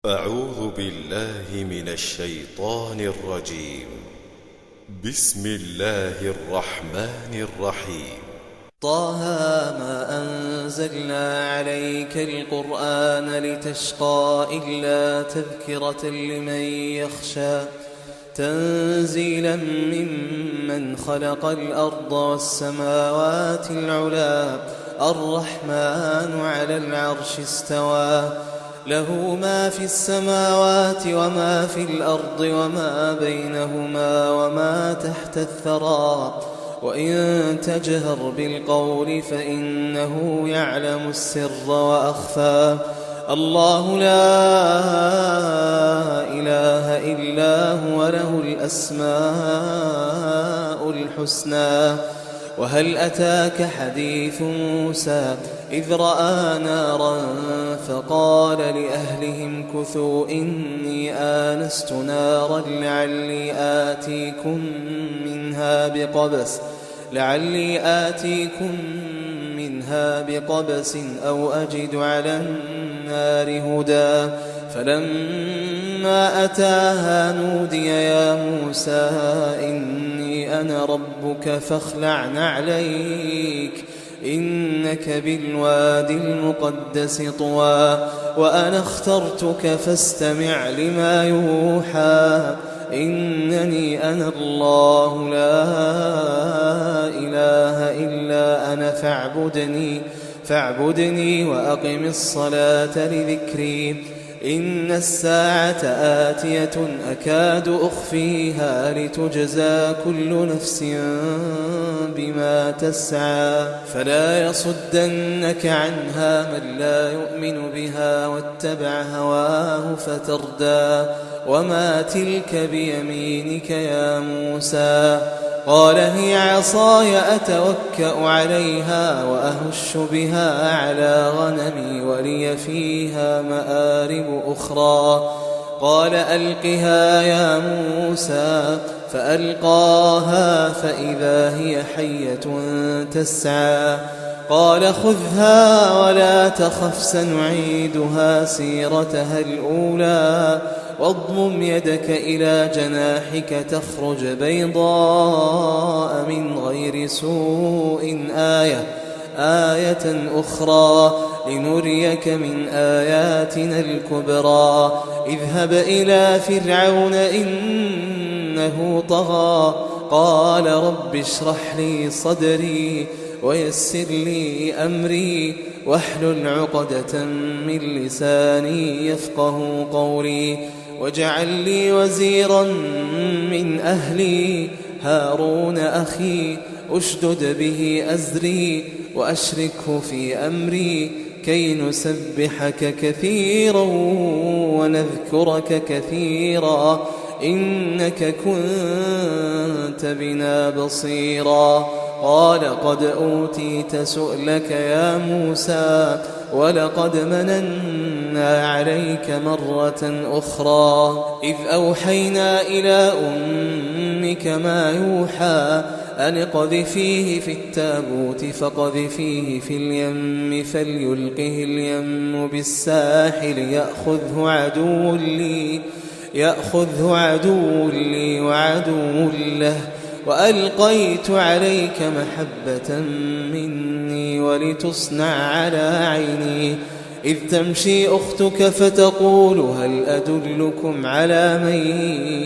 أعوذ بالله من الشيطان الرجيم. بسم الله الرحمن الرحيم. طه ما أنزلنا عليك القرآن لتشقى إلا تذكرة لمن يخشى تنزيلا ممن خلق الأرض والسماوات العلى الرحمن على العرش استوى له ما في السماوات وما في الأرض وما بينهما وما تحت الثرى وإن تجهر بالقول فإنه يعلم السر وأخفى الله لا إله إلا هو له الأسماء الحسنى وهل أتاك حديث موسى إذ رأى نارا فقال لأهلهم كثوا إني آنست نارا لعلي آتيكم منها بقبس أو أجد على النار هدى فلما أتاها نودي يا موسى إني أنا ربك فاخلع نعليك إنك بالوادي المقدس طوى وأنا اخترتك فاستمع لما يوحى إنني أنا الله لا إله إلا أنا فاعبدني وأقم الصلاة لذكري إن الساعة آتية أكاد أخفيها لتجزى كل نفس بما تسعى فلا يصدنك عنها من لا يؤمن بها واتبع هواه فتردى وما تلك بيمينك يا موسى قال هي عصاي أتوكأ عليها وأهش بها على غنمي ولي فيها مآرب أخرى قال ألقها يا موسى فألقاها فإذا هي حية تسعى قال خذها ولا تخف سنعيدها سيرتها الأولى واضمم يدك إلى جناحك تخرج بيضاء من غير سوء آية أخرى لنريك من آياتنا الكبرى اذهب إلى فرعون إنه طغى قال رب اشرح لي صدري ويسر لي أمري واحلل عقدة من لساني يفقه قولي واجعل لي وزيرا من أهلي هارون أخي أشدد به أزري وأشركه في أمري كي نسبحك كثيرا ونذكرك كثيرا إنك كنت بنا بصيرا قال قد أوتيت سؤلك يا موسى ولقد مننا عليك مرة أخرى إذ أوحينا إلى أمك ما يوحى أن اقذفيه في التابوت فقذفيه في اليم فليلقه اليم بالساحل يأخذه عدو لي وعدو له وألقيت عليك محبة مني ولتصنع على عيني إذ تمشي أختك فتقول هل أدلكم على من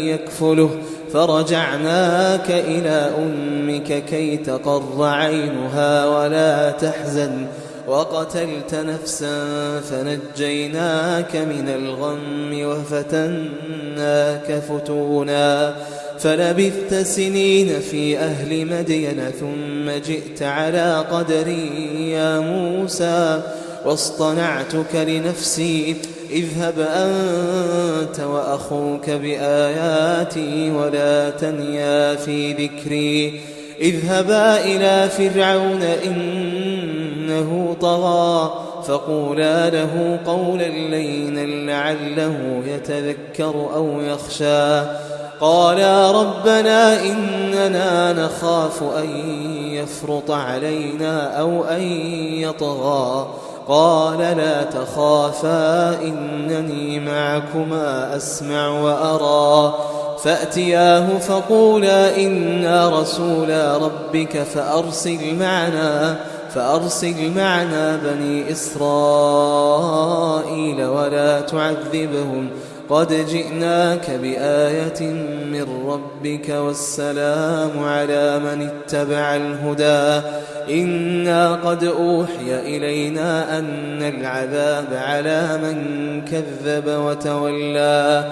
يكفله فرجعناك إلى أمك كي تقر عينها ولا تحزن وقتلت نفسا فنجيناك من الغم وفتناك فتونا فلبثت سنين في أهل مدين ثم جئت على قدري يا موسى واصطنعتك لنفسي اذهب أنت وأخوك بآياتي ولا تنيا في ذكري اذهبا إلى فرعون إنه طغى فقولا له قولا لينا لعله يتذكر أو يخشى قالا ربنا إننا نخاف أن يفرط علينا أو أن يطغى قال لا تخافا إنني معكما أسمع وأرى فأتياه فقولا إنا رسولا ربك فأرسل معنا بني إسرائيل ولا تعذبهم قد جئناك بآية من ربك والسلام على من اتبع الهدى إنا قد أوحي إلينا أن العذاب على من كذب وتولى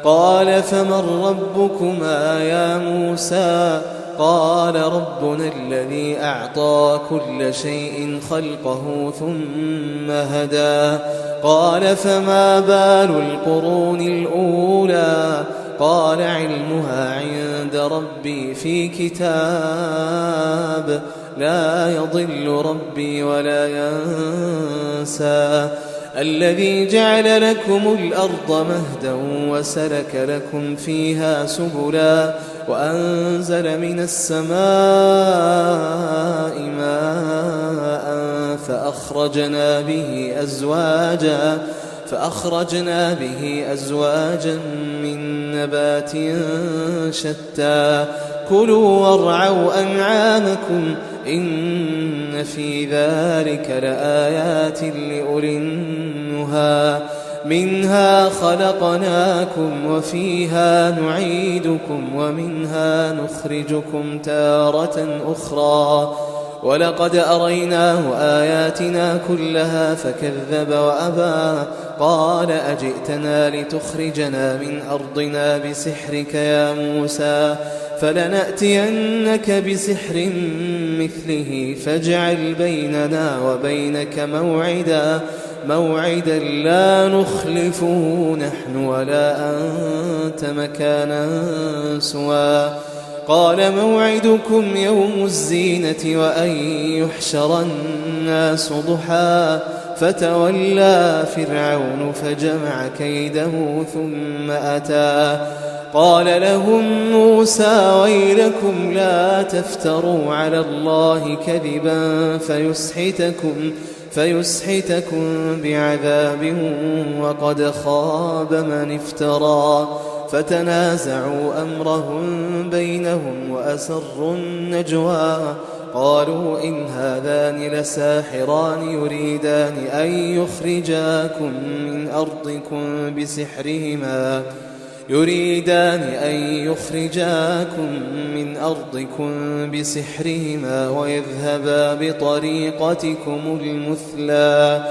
قال فمن ربكما يا موسى قال ربنا الذي أعطى كل شيء خلقه ثم هدى قال فما بال القرون الأولى قال علمها عند ربي في كتاب لا يضل ربي ولا ينسى الذي جعل لكم الأرض مهدا وسلك لكم فيها سبلا وأنزل من السماء ماء فأخرجنا به أزواجا من نبات شتى كلوا وارعوا أنعامكم إن في ذلك لآيات لأولي النهى منها خلقناكم وفيها نعيدكم ومنها نخرجكم تارة أخرى ولقد أريناه آياتنا كلها فكذب وأبى قال أجئتنا لتخرجنا من أرضنا بسحرك يا موسى فلنأتينك بسحر مثله فاجعل بيننا وبينك موعدا لا نخلفه نحن ولا أنت مكانا سوى قال موعدكم يوم الزينة وأن يحشر الناس ضحى فتولى فرعون فجمع كيده ثم أتى قال لهم موسى ويلكم لا تفتروا على الله كذبا فيسحتكم بعذاب وقد خاب من افترى فتنازعوا أمرهم بينهم وأسروا النجوى قالوا إن هذان لساحران يريدان أن يخرجاكم من أرضكم بسحرهما ويذهبا بطريقتكم المثلى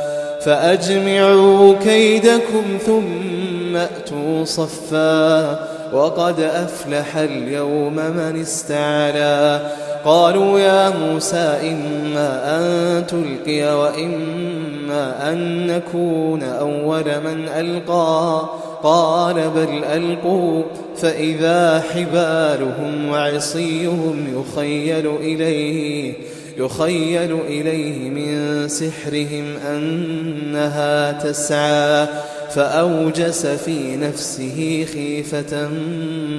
فأجمعوا كيدكم ثم أتوا صفا وقد أفلح اليوم من استعلى قالوا يا موسى إما أن تلقي وإما أن نكون أول من ألقى قال بل ألقوا فإذا حبالهم وعصيهم يخيل إليه من سحرهم أنها تسعى فأوجس في نفسه خيفة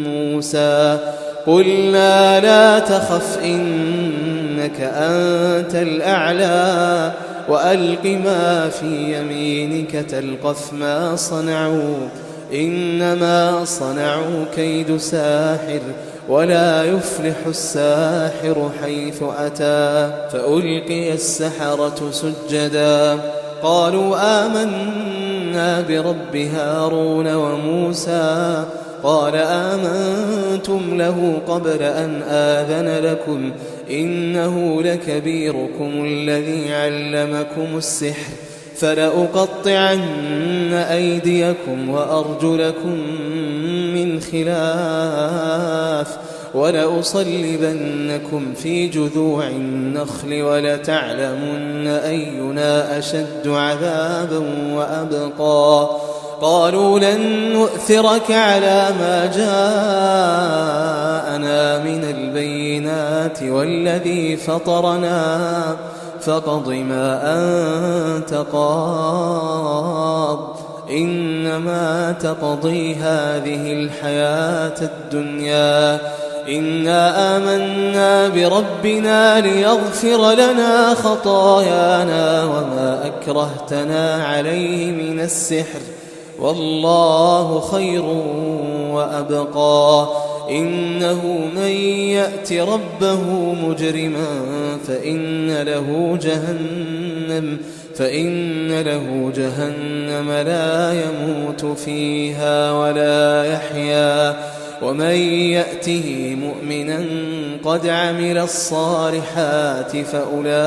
موسى قلنا لا تخف إنك أنت الأعلى وألق ما في يمينك تلقف ما صنعوا إنما صنعوا كيد ساحر ولا يفلح الساحر حيث أتى فألقي السحرة سجدا قالوا آمنا برب هارون وموسى قال آمنتم له قبل أن آذن لكم إنه لكبيركم الذي علمكم السحر فلأقطعن أيديكم وأرجلكم من خلاف ولأصلبنكم في جذوع النخل ولتعلمن أينا أشد عذابا وأبقى قالوا لن نؤثرك على ما جاءنا من البينات والذي فطرنا فاقض ما أنت قاض إنما تقضي هذه الحياة الدنيا إنا آمنا بربنا ليغفر لنا خطايانا وما أكرهتنا عليه من السحر والله خير وأبقى. إنه من يأت ربه مجرما فإن له جهنم لا يموت فيها ولا يحيا ومن يأته مؤمنا قد عمل الصالحات فأولئك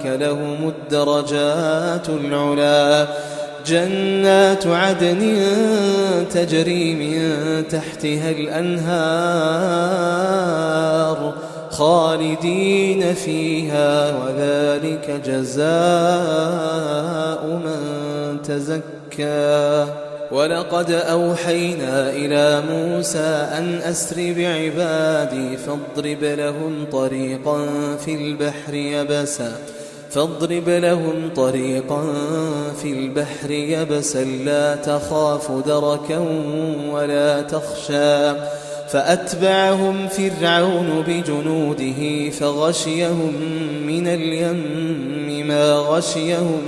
لهم الدرجات العلا جنات عدن تجري من تحتها الأنهار خالدين فيها وذلك جزاء من تزكى. ولقد أوحينا إلى موسى أن أسر بعبادي فاضرب لهم طريقا في البحر يبسا لا تخاف دركا ولا تخشى. فأتبعهم فرعون بجنوده فغشيهم من اليم ما غشيهم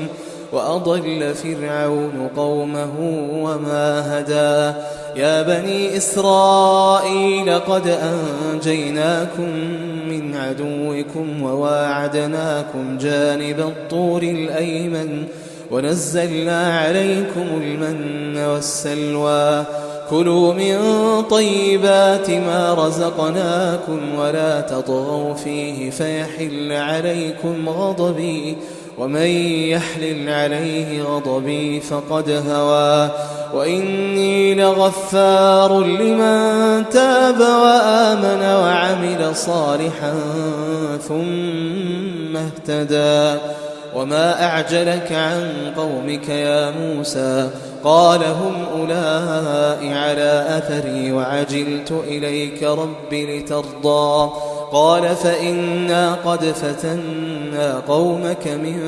وأضل فرعون قومه وما هدى. يا بني إسرائيل قد أنجيناكم من عدوكم وواعدناكم جانب الطور الأيمن ونزلنا عليكم المن والسلوى. كلوا من طيبات ما رزقناكم ولا تطغوا فيه فيحل عليكم غضبي ومن يحلل عليه غضبي فقد هوى. وإني لغفار لمن تاب وآمن وعمل صالحا ثم اهتدى. وما أعجلك عن قومك يا موسى؟ قال هم أولئك على أثري وعجلت إليك رب لترضى. قال فإنا قد فتنا قومك من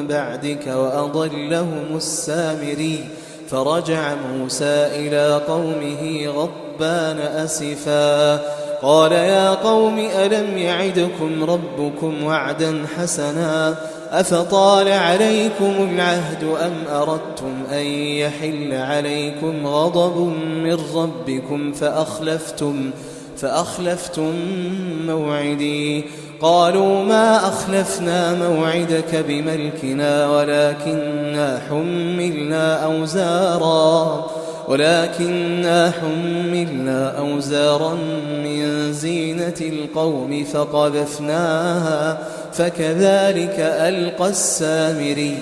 بعدك وأضلهم السامري. فرجع موسى إلى قومه غضبان أسفا قال يا قوم ألم يعدكم ربكم وعدا حسنا أفطال عليكم العهد أم أردتم أن يحل عليكم غضب من ربكم فأخلفتم موعدي. قالوا ما أخلفنا موعدك بملكنا ولكننا حملنا أوزارا من زينة القوم فقذفناها فكذلك ألقى السامري.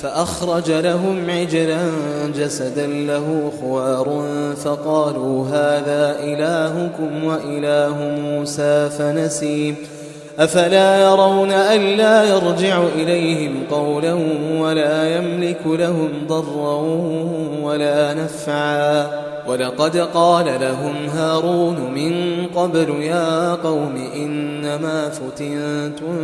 فأخرج لهم عجلا جسدا له خوار فقالوا هذا إلهكم وإله موسى فنسي. أفلا يرون ألا يرجع إليهم قولا ولا يملك لهم ضرا ولا نفعا. ولقد قال لهم هارون من قبل يا قوم إنما فتنتم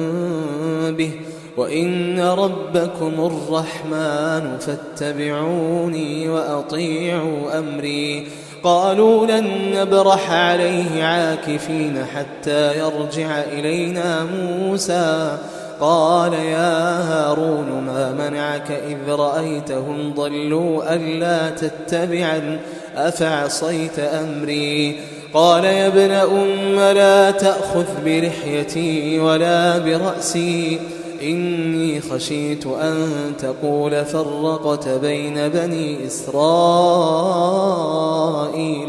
به وإن ربكم الرحمن فاتبعوني وأطيعوا أمري. قالوا لن نبرح عليه عاكفين حتى يرجع إلينا موسى. قال يا هارون ما منعك إذ رأيتهم ضلوا ألا تتبعا أفعصيت أمري. قال يا ابن أم لا تأخذ بلحيتي ولا برأسي إني خشيت أن تقول فرقت بين بني إسرائيل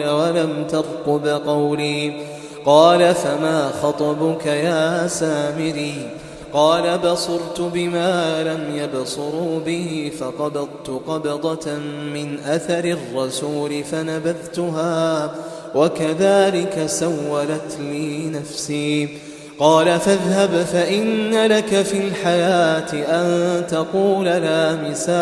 ولم ترقب قولي. قال فما خطبك يا سامري؟ قال بصرت بما لم يبصروا به فقبضت قبضة من أثر الرسول فنبذتها وكذلك سولت لي نفسي. قال فاذهب فإن لك في الحياة أن تقول لا مساس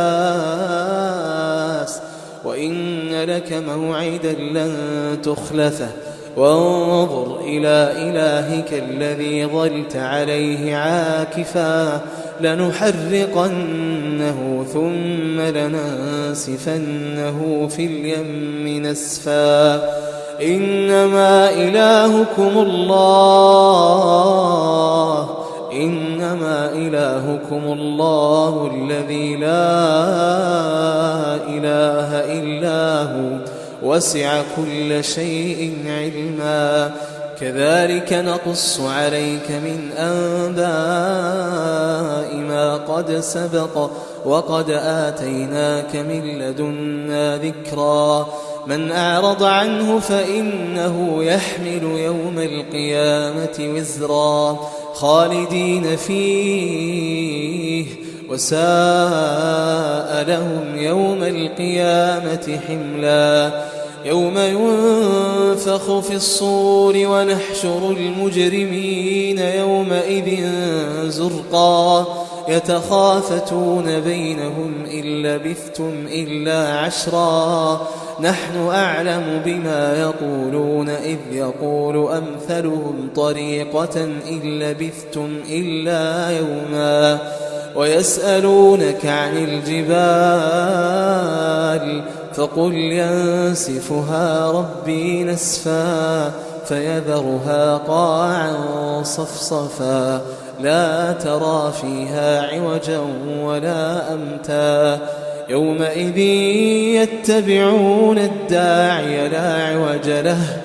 وإن لك موعدا لن تخلفه وانظر إلى إلهك الذي ظلت عليه عاكفا لنحرقنه ثم لننسفنه في اليم نسفا إنما إلهكم الله الذي لا إله إلا هو وسع كل شيء علما كذلك نقص عليك من أنباء ما قد سبق وقد آتيناك من لدنا ذكرا من أعرض عنه فإنه يحمل يوم القيامة وزرا خالدين فيه وساء لهم يوم القيامة حملا يوم ينفخ في الصور ونحشر المجرمين يومئذ زرقا يتخافتون بينهم إن لبثتم إلا عشرا نحن أعلم بما يقولون إذ يقول أمثلهم طريقة إن لبثتم إلا يوما ويسألونك عن الجبال فقل ينسفها ربي نسفا فيذرها قاعا صفصفا لا ترى فيها عوجا ولا أمتا يومئذ يتبعون الداعي لا عوج له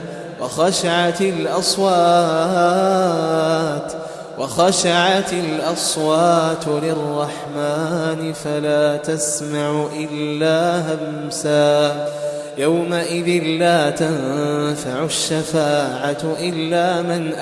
وخشعت الأصوات للرحمن فلا تسمع إلا همسا يومئذ لا تنفع الشفاعة إلا من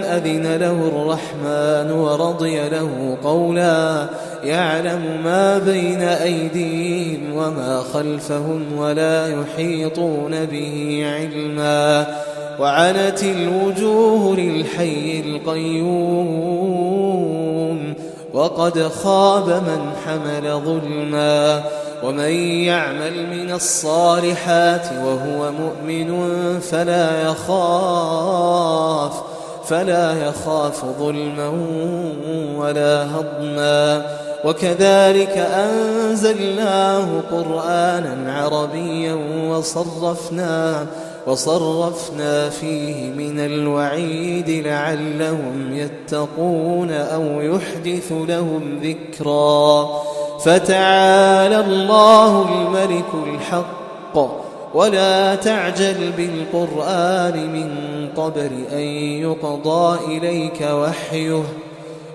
أذن له الرحمن ورضي له قولا يعلم ما بين أيديهم وما خلفهم ولا يحيطون به علما وعنت الوجوه للحي القيوم وقد خاب من حمل ظلما ومن يعمل من الصالحات وهو مؤمن فلا يخاف ظلما ولا هضما وكذلك أنزلناه قرآنا عربيا وصرفنا فيه من الوعيد لعلهم يتقون أو يحدث لهم ذكرا فتعالى الله الملك الحق ولا تعجل بالقرآن من قبل أن يقضى إليك وحيه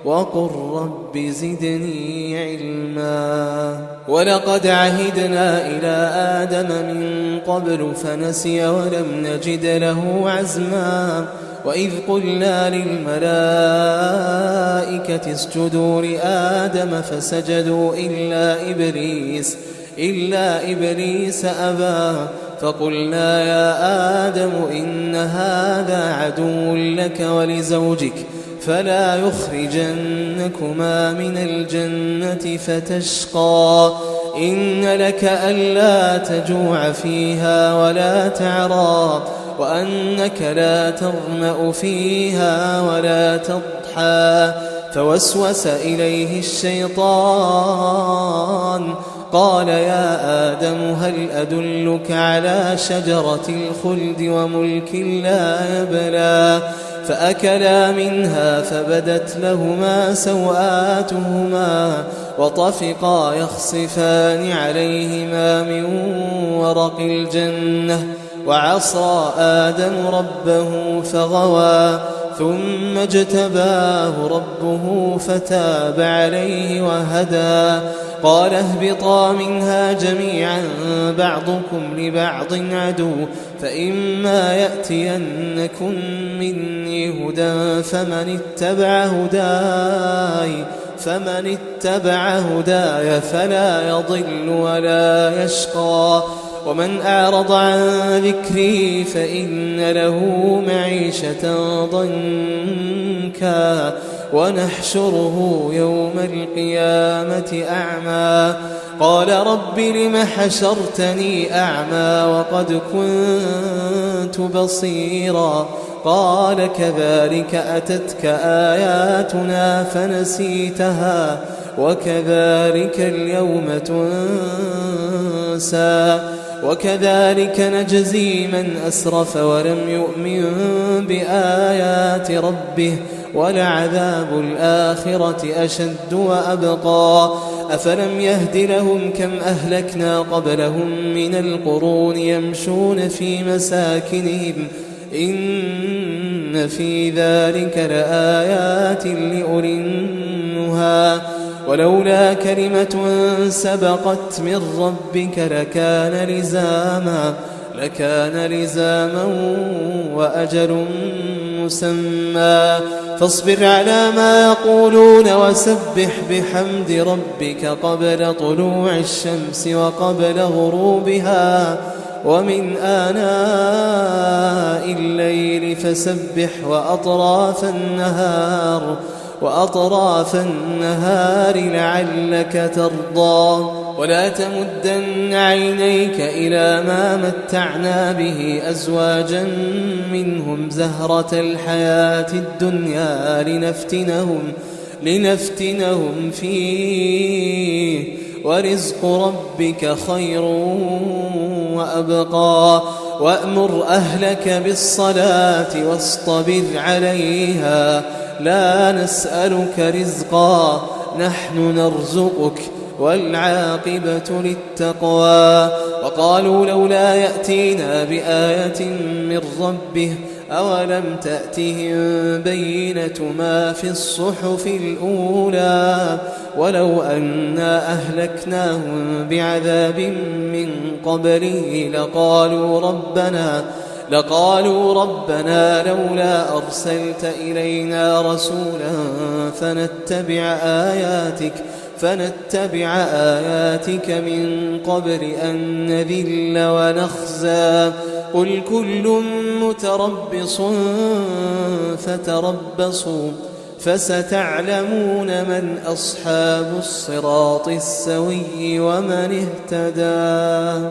وقل رب زدني علما ولقد عهدنا إلى آدم من قبل فنسي ولم نجد له عزما وإذ قلنا للملائكة اسجدوا لآدم فسجدوا إلا إبليس أبى فقلنا يا آدم إن هذا عدو لك ولزوجك فلا يخرجنكما من الجنة فتشقى إن لك ألا تجوع فيها ولا تعرى وأنك لا تظمأ فيها ولا تضحى فوسوس إليه الشيطان قال يا آدم هل أدلك على شجرة الخلد وملك لا يبلى فأكلا منها فبدت لهما سوآتهما وطفقا يخصفان عليهما من ورق الجنة وعصى آدم ربه فغوى ثم اجتباه ربه فتاب عليه وهدى قال اهبطا منها جميعا بعضكم لبعض عدو فإما يأتينكم مني هدى فمن اتبع هداي فلا يضل ولا يشقى ومن أعرض عن ذكري فإن له معيشة ضنكا ونحشره يوم القيامة أعمى قال رب لم حشرتني أعمى وقد كنت بصيرا قال كذلك أتتك آياتنا فنسيتها وكذلك اليوم تنسى وكذلك نجزي من أسرف ولم يؤمن بآيات ربه ولعذاب الآخرة أشد وأبقى أفلم يهد لهم كم أهلكنا قبلهم من القرون يمشون في مساكنهم إن في ذلك لآيات لأولي النهى ولولا كلمة سبقت من ربك لكان لزاما وأجل مسمى فاصبر على ما يقولون وسبح بحمد ربك قبل طلوع الشمس وقبل غروبها ومن آناء الليل فسبح وأطراف النهار لعلك ترضى ولا تمدن عينيك إلى ما متعنا به أزواجا منهم زهرة الحياة الدنيا لنفتنهم فيه ورزق ربك خير وأبقى وأمر أهلك بالصلاة واصطبر عليها لا نسألك رزقا نحن نرزقك والعاقبة للتقوى وقالوا لولا يأتينا بآية من ربه أولم تأتهم بينة ما في الصحف الأولى ولو أنا أهلكناهم بعذاب من قبله لقالوا ربنا لولا أرسلت إلينا رسولا فنتبع آياتك من قبل أن نذل ونخزى قل كل متربص فتربصوا فستعلمون من أصحاب الصراط السوي ومن اهتدى